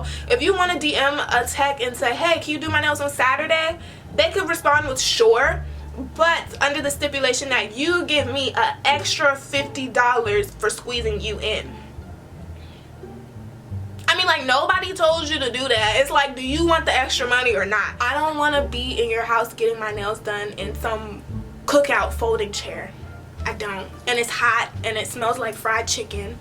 So if you want to DM a tech and say, hey, can you do my nails on Saturday, they could respond with sure, but under the stipulation that you give me an extra $50 for squeezing you in. I mean, like, nobody told you to do that. It's like, do you want the extra money or not? I don't want to be in your house getting my nails done in some cookout folding chair. I don't. And it's hot and it smells like fried chicken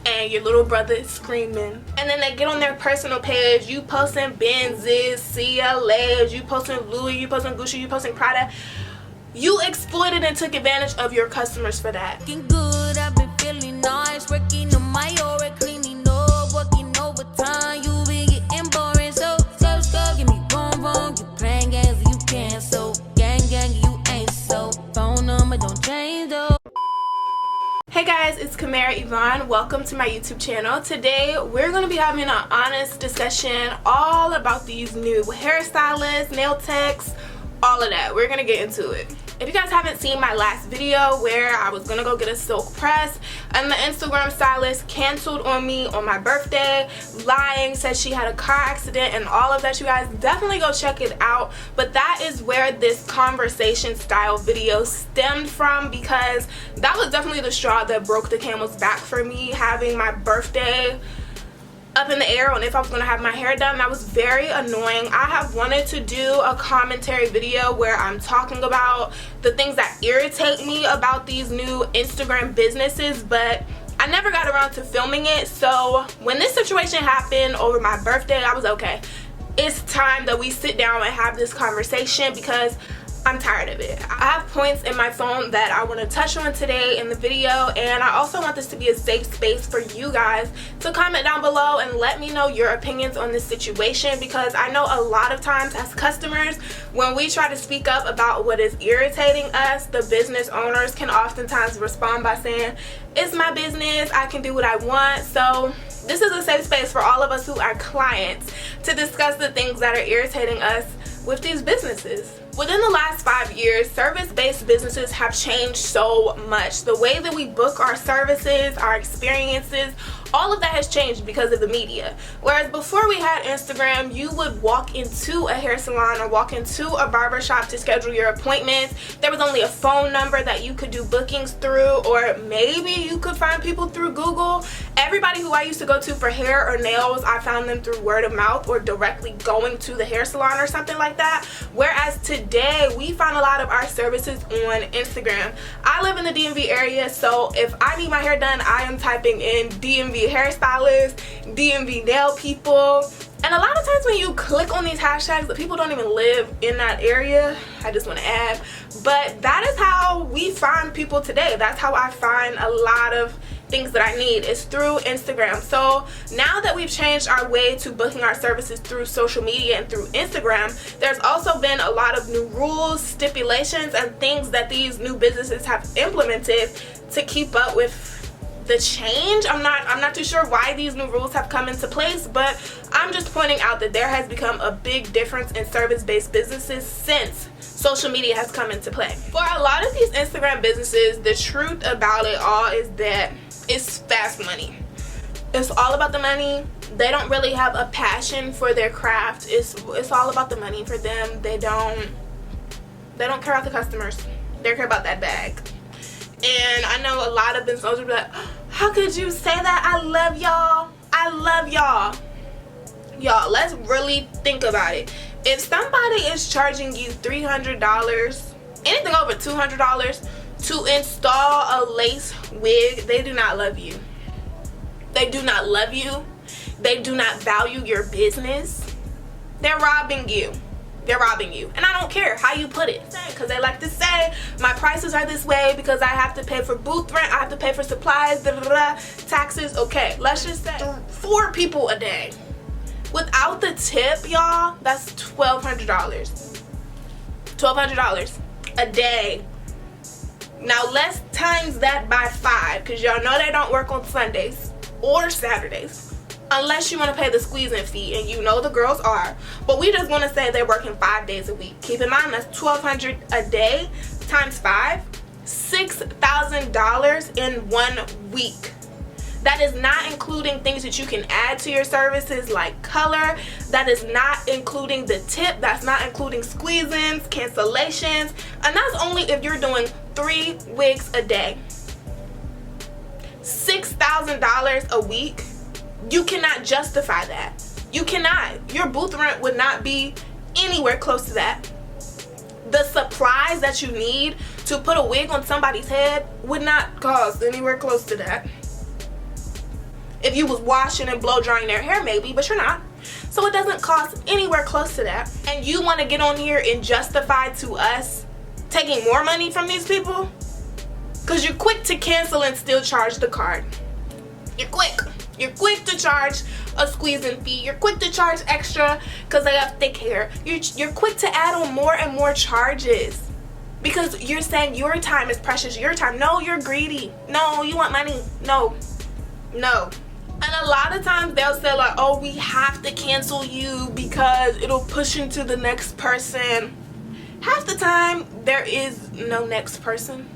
and your little brother is screaming. And then they get on their personal page, you posting Benzes, CLAs, you posting Louis, you posting Gucci, you posting Prada. You exploited and took advantage of your customers for that. Good, I've been feeling nice, working on my aura, cleaning up, working overtime. You been getting boring, so give me wrong. You playing games, you can't, so gang, you ain't, so phone number don't change though. Hey guys, it's Kimera Yvonne. Welcome to my YouTube channel. Today we're going to be having an honest discussion all about these new hairstylists, nail techs, all of that. We're going to get into it. If you guys haven't seen my last video where I was gonna go get a silk press and the Instagram stylist canceled on me on my birthday, lying, said she had a car accident and all of that, you guys definitely go check it out. But that is where this conversation style video stemmed from, because that was definitely the straw that broke the camel's back for me, having my birthday up in the air on if I was going to have my hair done. That was very annoying. I have wanted to do a commentary video where I'm talking about the things that irritate me about these new Instagram businesses, but I never got around to filming it. So when this situation happened over my birthday, I was okay. It's time that we sit down and have this conversation because I'm tired of it. I have points in my phone that I want to touch on today in the video, and I also want this to be a safe space for you guys to comment down below and let me know your opinions on this situation, because I know a lot of times as customers, when we try to speak up about what is irritating us, the business owners can oftentimes respond by saying, it's my business, I can do what I want. So this is a safe space for all of us who are clients to discuss the things that are irritating us with these businesses. Within the last 5 years, service-based businesses have changed so much. The way that we book our services, our experiences, all of that has changed because of the media. Whereas before we had Instagram, you would walk into a hair salon or walk into a barber shop to schedule your appointments. There was only a phone number that you could do bookings through, or maybe you could find people through Google. Everybody who I used to go to for hair or nails, I found them through word of mouth or directly going to the hair salon or something like that. Whereas today, we find a lot of our services on Instagram. I live in the DMV area, so if I need my hair done, I am typing in DMV hairstylist, DMV nail people. And a lot of times when you click on these hashtags, the people don't even live in that area. I just want to add. But that is how we find people today. That's how I find a lot of things that I need, is through Instagram. So now that we've changed our way to booking our services through social media and through Instagram, there's also been a lot of new rules, stipulations, and things that these new businesses have implemented to keep up with the change. I'm not too sure why these new rules have come into place, but I'm just pointing out that there has become a big difference in service-based businesses since social media has come into play. For a lot of these Instagram businesses, the truth about it all is that it's fast money. It's all about the money. They don't really have a passion for their craft. It's all about the money for them. They don't care about the customers. They care about that bag. And I know a lot of business owners will be like, how could you say that? I love y'all. I love y'all. Y'all, let's really think about it. If somebody is charging you $300, anything over $200 to install a lace wig, they do not love you. They do not love you. They do not value your business. They're robbing you. They're robbing you. And I don't care how you put it, because they like to say my prices are this way because I have to pay for booth rent, I have to pay for supplies, taxes. Okay, let's just say 4 people a day. Without the tip, y'all, that's $1,200. $1,200 a day. Now let's times that by 5, because y'all know they don't work on Sundays or Saturdays. Unless you want to pay the squeezing fee, and you know the girls are, but we just want to say they're working 5 days a week. Keep in mind, that's $1,200 a day times 5, $6,000 in 1 week. That is not including things that you can add to your services like color. That is not including the tip. That's not including squeeze-ins, cancellations. And that's only if you're doing 3 wigs a day. $6,000 a week. You cannot justify that. You cannot. Your booth rent would not be anywhere close to that. The supplies that you need to put a wig on somebody's head would not cost anywhere close to that. If you was washing and blow drying their hair, maybe, but you're not. So it doesn't cost anywhere close to that. And you want to get on here and justify to us taking more money from these people? Because you're quick to cancel and still charge the card. You're quick. You're quick to charge a squeezing fee. You're quick to charge extra because they have thick hair. You're quick to add on more and more charges because you're saying your time is precious. Your time. No, you're greedy. No, you want money. No. No. And a lot of times they'll say like, oh, we have to cancel you because it'll push into the next person. Half the time there is no next person.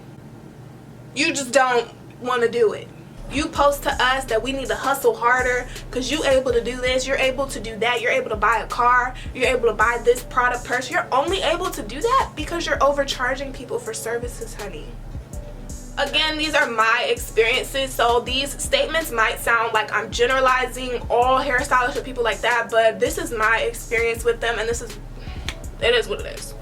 You just don't want to do it. You post to us that we need to hustle harder because you're able to do this, you're able to do that, you're able to buy a car, you're able to buy this product purse. You're only able to do that because you're overcharging people for services, honey. Again, these are my experiences, so these statements might sound like I'm generalizing all hairstylists or people like that, but this is my experience with them, and it is what it is.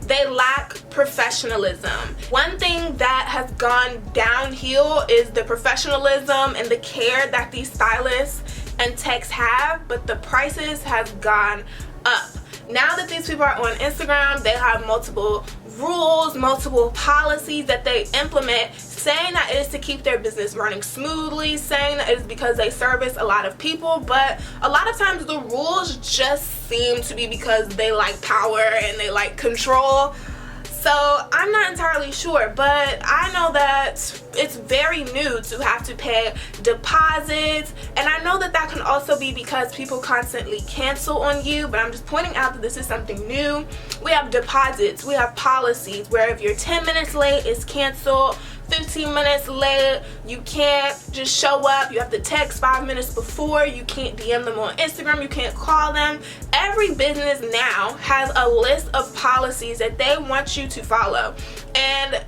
They lack professionalism. One thing that has gone downhill is the professionalism and the care that these stylists and techs have, but the prices have gone up. Now that these people are on Instagram, they have multiple rules, multiple policies that they implement, saying that it is to keep their business running smoothly, saying that it is because they service a lot of people, but a lot of times the rules just seem to be because they like power and they like control. So I'm not entirely sure, but I know that it's very new to have to pay deposits, and I know that that can also be because people constantly cancel on you, but I'm just pointing out that this is something new. We have deposits, we have policies where if you're 10 minutes late, it's canceled. 15 minutes late, you can't just show up. You have to text 5 minutes before. You can't DM them on Instagram. You can't call them. Every business now has a list of policies that they want you to follow, and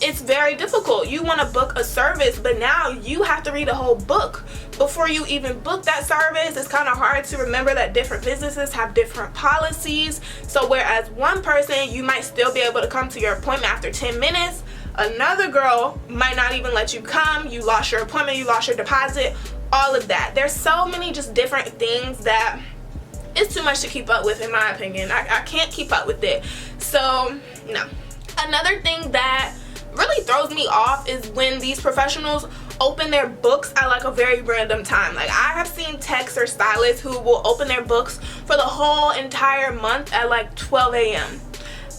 it's very difficult. You want to book a service, but now you have to read a whole book before you even book that service. It's kind of hard to remember that different businesses have different policies. So whereas one person, you might still be able to come to your appointment after 10 minutes, another girl might not even let you come. You lost your appointment, you lost your deposit, all of that. There's so many just different things that it's too much to keep up with, in my opinion. I can't keep up with it. So, no. Another thing that really throws me off is when these professionals open their books at like a very random time. Like, I have seen techs or stylists who will open their books for the whole entire month at like 12 a.m.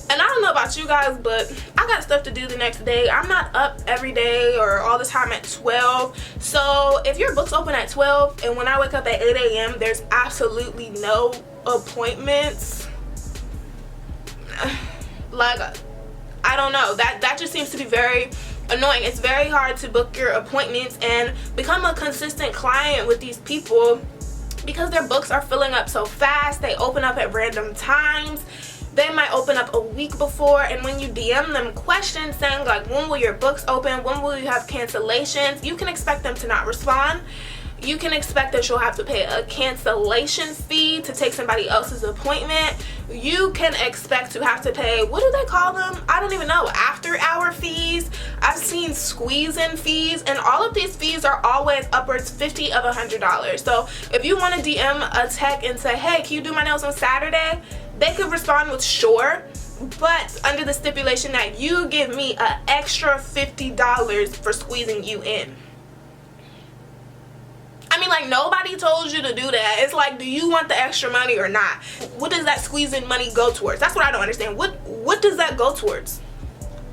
And I don't know about you guys, but I got stuff to do the next day. I'm not up every day or all the time at 12. So if your book's open at 12 and when I wake up at 8 a.m. there's absolutely no appointments, like, I don't know. That just seems to be very annoying. It's very hard to book your appointments and become a consistent client with these people because their books are filling up so fast. They open up at random times. They might open up a week before, and when you DM them questions saying like, when will your books open, when will you have cancellations, you can expect them to not respond. You can expect that you'll have to pay a cancellation fee to take somebody else's appointment. You can expect to have to pay, what do they call them? I don't even know, after hour fees. I've seen squeeze-in fees, and all of these fees are always upwards $50 of $100. So if you want to DM a tech and say, hey, can you do my nails on Saturday? They could respond with sure, but under the stipulation that you give me an extra $50 for squeezing you in. I mean, like, nobody told you to do that. It's like, do you want the extra money or not? What does that squeezing money go towards? That's what I don't understand. What does that go towards?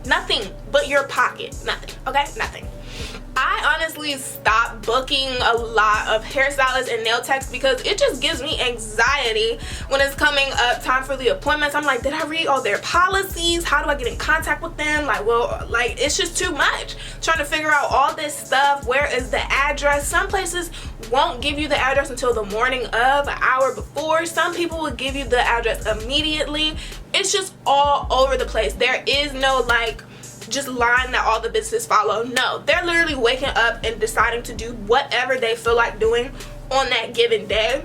Nothing but your pocket. Nothing. Okay? Nothing. I honestly stopped booking a lot of hairstylists and nail techs because it just gives me anxiety when it's coming up time for the appointments. I'm like, did I read all their policies? How do I get in contact with them? Like, well, like, it's just too much trying to figure out all this stuff. Where is the address? Some places won't give you the address until the morning of, an hour before. Some people will give you the address immediately. It's just all over the place. There is no like just line that all the businesses follow. No, they're literally waking up and deciding to do whatever they feel like doing on that given day,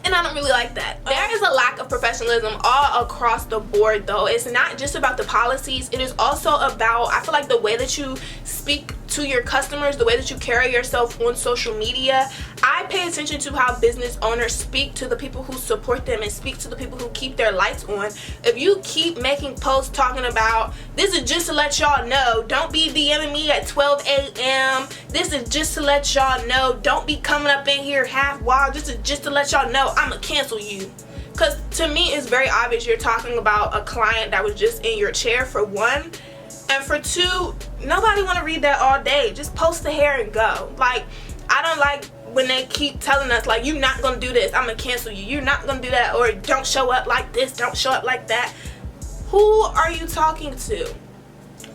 and I don't really like that. There is a lack of professionalism all across the board though. It's not just about the policies, it is also about, I feel like, the way that you speak to your customers, the way that you carry yourself on social media. I pay attention to how business owners speak to the people who support them and speak to the people who keep their lights on. If you keep making posts talking about, this is just to let y'all know, don't be DMing me at 12 a.m. This is just to let y'all know, don't be coming up in here half wild. This is just to let y'all know I'ma cancel you. Because to me, it's very obvious you're talking about a client that was just in your chair, for one. And for two, nobody want to read that all day. Just post the hair and go. Like, I don't like when they keep telling us, like, you're not going to do this, I'm going to cancel you. You're not going to do that, or don't show up like this, don't show up like that. Who are you talking to?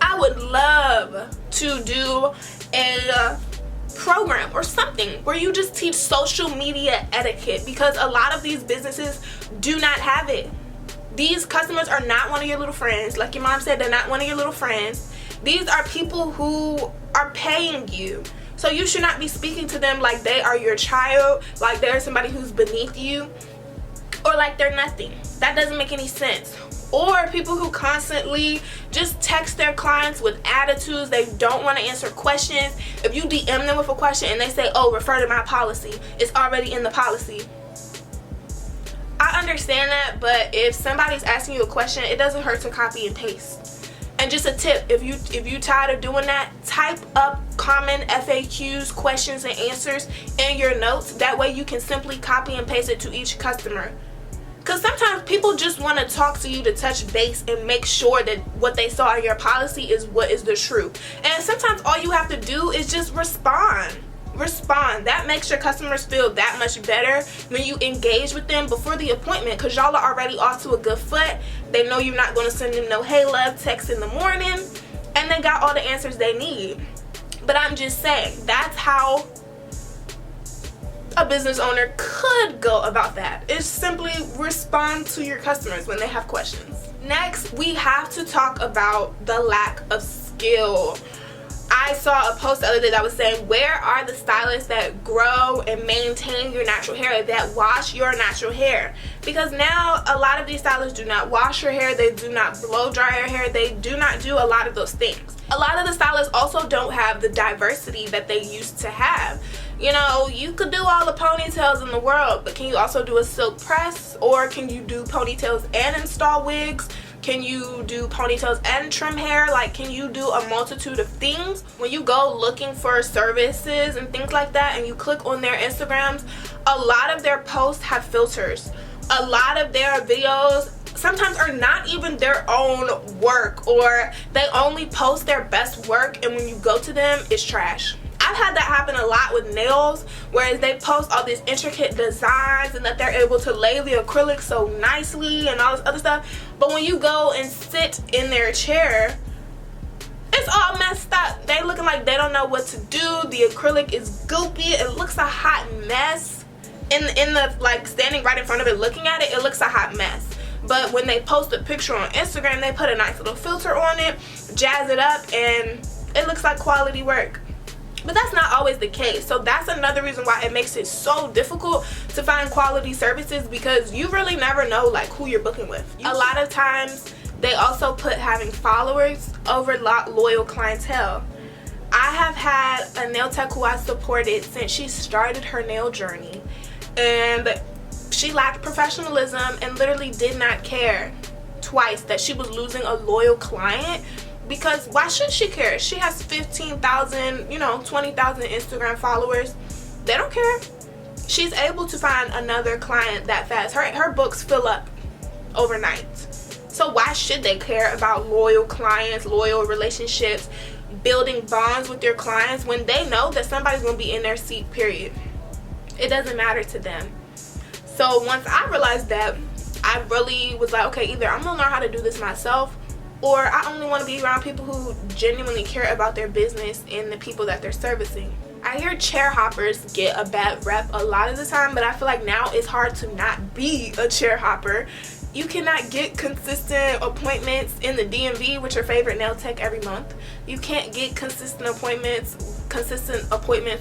I would love to do a program or something where you just teach social media etiquette, because a lot of these businesses do not have it. These customers are not one of your little friends. Like your mom said, they're not one of your little friends. These are people who are paying you. So you should not be speaking to them like they are your child, like they're somebody who's beneath you, or like they're nothing. That doesn't make any sense. Or people who constantly just text their clients with attitudes. They don't want to answer questions. If you DM them with a question and they say, oh, refer to my policy, it's already in the policy. I understand that, but if somebody's asking you a question, it doesn't hurt to copy and paste. And just a tip, if you tired of doing that, type up common FAQs, questions and answers in your notes. That way you can simply copy and paste it to each customer. Because sometimes people just want to talk to you to touch base and make sure that what they saw in your policy is what is the truth. And sometimes all you have to do is just respond. That makes your customers feel that much better when you engage with them before the appointment, because y'all are already off to a good foot. They know you're not going to send them no hey love text in the morning, and they got all the answers they need. But I'm just saying, that's how a business owner could go about that. Is simply respond to your customers when they have questions. Next, we have to talk about the lack of skill. I saw a post the other day that was saying, where are the stylists that grow and maintain your natural hair, that wash your natural hair? Because now a lot of these stylists do not wash your hair, they do not blow dry your hair, they do not do a lot of those things. A lot of the stylists also don't have the diversity that they used to have. You know, you could do all the ponytails in the world, but can you also do a silk press? Or can you do ponytails and install wigs? Can you do ponytails and trim hair? Like, can you do a multitude of things? When you go looking for services and things like that, and you click on their Instagrams, a lot of their posts have filters. A lot of their videos sometimes are not even their own work, or they only post their best work, and when you go to them, it's trash. I've had that happen a lot with nails, whereas they post all these intricate designs and that they're able to lay the acrylic so nicely and all this other stuff, but when you go and sit in their chair, it's all messed up. They looking like they don't know what to do. The acrylic is goopy. It looks a hot mess. In the like standing right in front of it looking at it, it looks a hot mess. But when they post a picture on Instagram, they put a nice little filter on it, jazz it up, and it looks like quality work. But that's not always the case. So that's another reason why it makes it so difficult to find quality services, because you really never know like who you're booking with. A lot of times they also put having followers over loyal clientele. I have had a nail tech who I supported since she started her nail journey, and she lacked professionalism and literally did not care twice that she was losing a loyal client. Because why should she care? She has 15,000, 20,000 Instagram followers. They don't care. She's able to find another client that fast. Her books fill up overnight. So why should they care about loyal clients, loyal relationships? building bonds with your clients when they know that somebody's going to be in their seat, period. It doesn't matter to them. So once I realized that, I really was like, okay, either I'm going to learn how to do this myself, or I only want to be around people who genuinely care about their business and the people that they're servicing. I hear chair hoppers get a bad rep a lot of the time, but I feel like now it's hard to not be a chair hopper. You cannot get consistent appointments in the DMV with your favorite nail tech every month. You can't get consistent appointments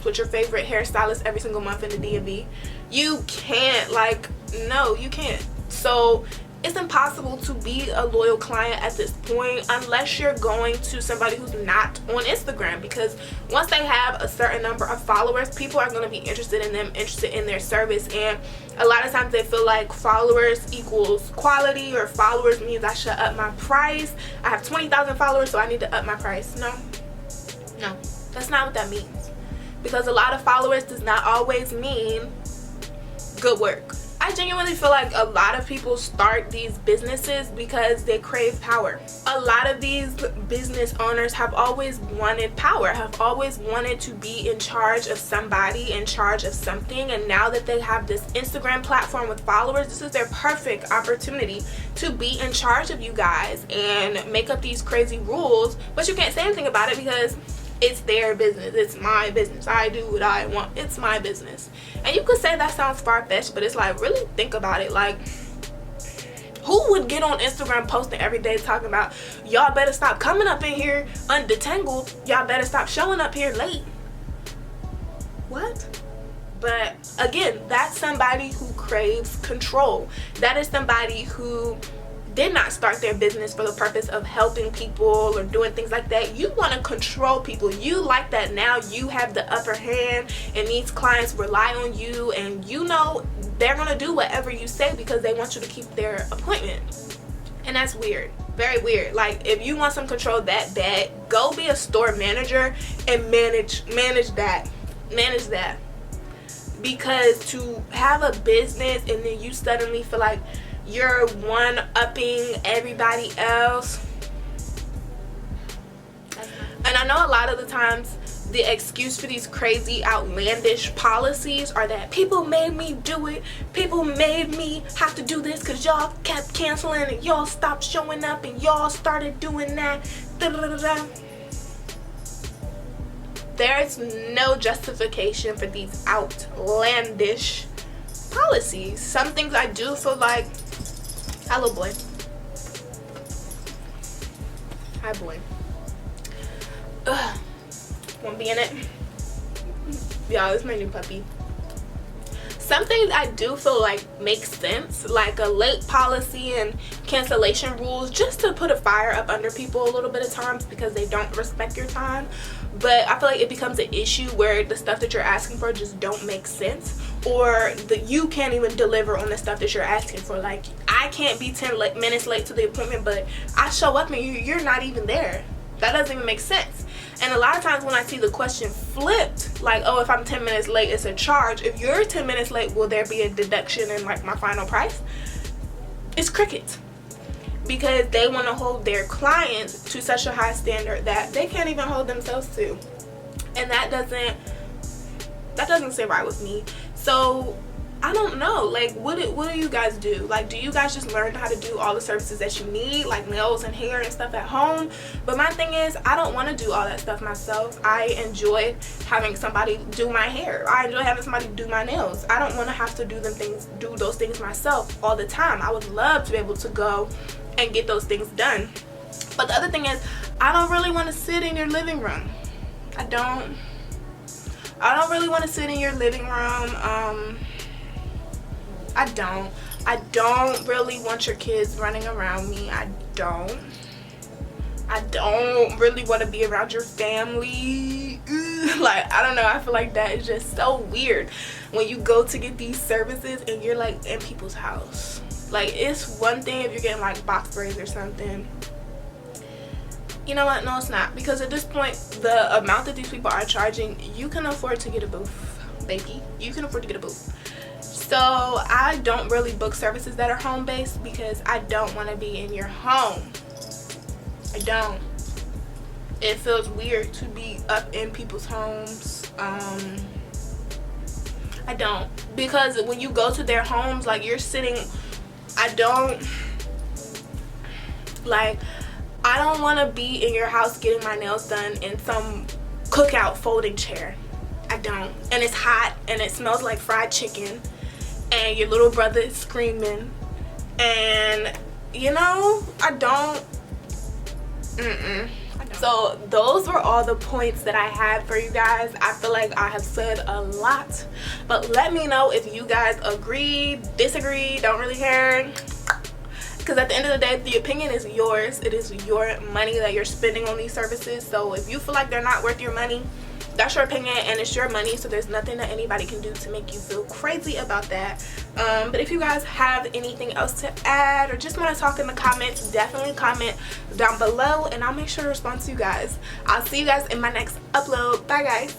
with your favorite hairstylist every single month in the DMV. You can't, like, no, you can't. So it's impossible to be a loyal client at this point unless you're going to somebody who's not on Instagram, because once they have a certain number of followers, people are going to be interested in them, interested in their service, and a lot of times they feel like followers equals quality, or followers means I should up my price. I have 20,000 followers, so I need to up my price. No, that's not what that means, because a lot of followers does not always mean good work. I genuinely feel like a lot of people start these businesses because they crave power. A lot of these business owners have always wanted power, have always wanted to be in charge of somebody, in charge of something, and now that they have this Instagram platform with followers, this is their perfect opportunity to be in charge of you guys and make up these crazy rules, but you can't say anything about it because it's their business. It's my business. I do what I want. It's my business. And you could say that sounds far-fetched, but it's like, really think about it. Like, who would get on Instagram posting every day talking about, y'all better stop coming up in here undetangled, y'all better stop showing up here late? What? But again, that's somebody who craves control. That is somebody who did not start their business for the purpose of helping people or doing things like that. You want to control people. You like that now you have the upper hand and these clients rely on you, and you know they're going to do whatever you say because they want you to keep their appointment. And that's weird. Very weird. Like, if you want some control that bad, go be a store manager and manage that. Manage that. Because to have a business and then you suddenly feel like you're one-upping everybody else. And I know a lot of the times the excuse for these crazy outlandish policies are that people made me do it, people made me have to do this because y'all kept canceling and y'all stopped showing up and y'all started doing that. Da-da-da-da. There's no justification for these outlandish policies. Some things I do feel like, hello boy, hi boy, won't be in it. Y'all, this is my new puppy. Some things I do feel like make sense, like a late policy and cancellation rules, just to put a fire up under people a little bit of times because they don't respect your time. But I feel like it becomes an issue where the stuff that you're asking for just don't make sense, or you can't even deliver on the stuff that you're asking for. Like, I can't be 10 minutes late to the appointment, but I show up and you're not even there. That doesn't even make sense. And a lot of times when I see the question flipped, like, oh, if I'm 10 minutes late, it's a charge. If you're 10 minutes late, will there be a deduction in like my final price? It's crickets. Because they want to hold their clients to such a high standard that they can't even hold themselves to. And that doesn't sit right with me. So I don't know, like, what do you guys do? Like, do you guys just learn how to do all the services that you need, like nails and hair and stuff at home? But my thing is, I don't want to do all that stuff myself. I enjoy having somebody do my hair. I enjoy having somebody do my nails. I don't want to have to do those things myself all the time. I would love to be able to go and get those things done. But the other thing is, I don't really want to sit in your living room. I don't really want to sit in your living room. I don't really want your kids running around me. I don't really want to be around your family. Like, I don't know, I feel like that is just so weird when you go to get these services and you're like in people's house. Like, it's one thing if you're getting like box braids or something. You know what? No, it's not. Because at this point, the amount that these people are charging, you can afford to get a booth, baby. You can afford to get a booth. So I don't really book services that are home-based because I don't want to be in your home. I don't. it feels weird to be up in people's homes. I don't, because when you go to their homes, like, you're sitting, I don't want to be in your house getting my nails done in some cookout folding chair. I don't. And it's hot and it smells like fried chicken and your little brother is screaming, and you know, I don't. So those were all the points that I had for you guys. I feel like I have said a lot, but let me know if you guys agree, disagree, don't really care, because at the end of the day, the opinion is yours. It is your money that you're spending on these services. So if you feel like they're not worth your money, that's your opinion and it's your money, so there's nothing that anybody can do to make you feel crazy about that. But if you guys have anything else to add or just want to talk in the comments, definitely comment down below and I'll make sure to respond to you guys. I'll see you guys in my next upload. Bye guys.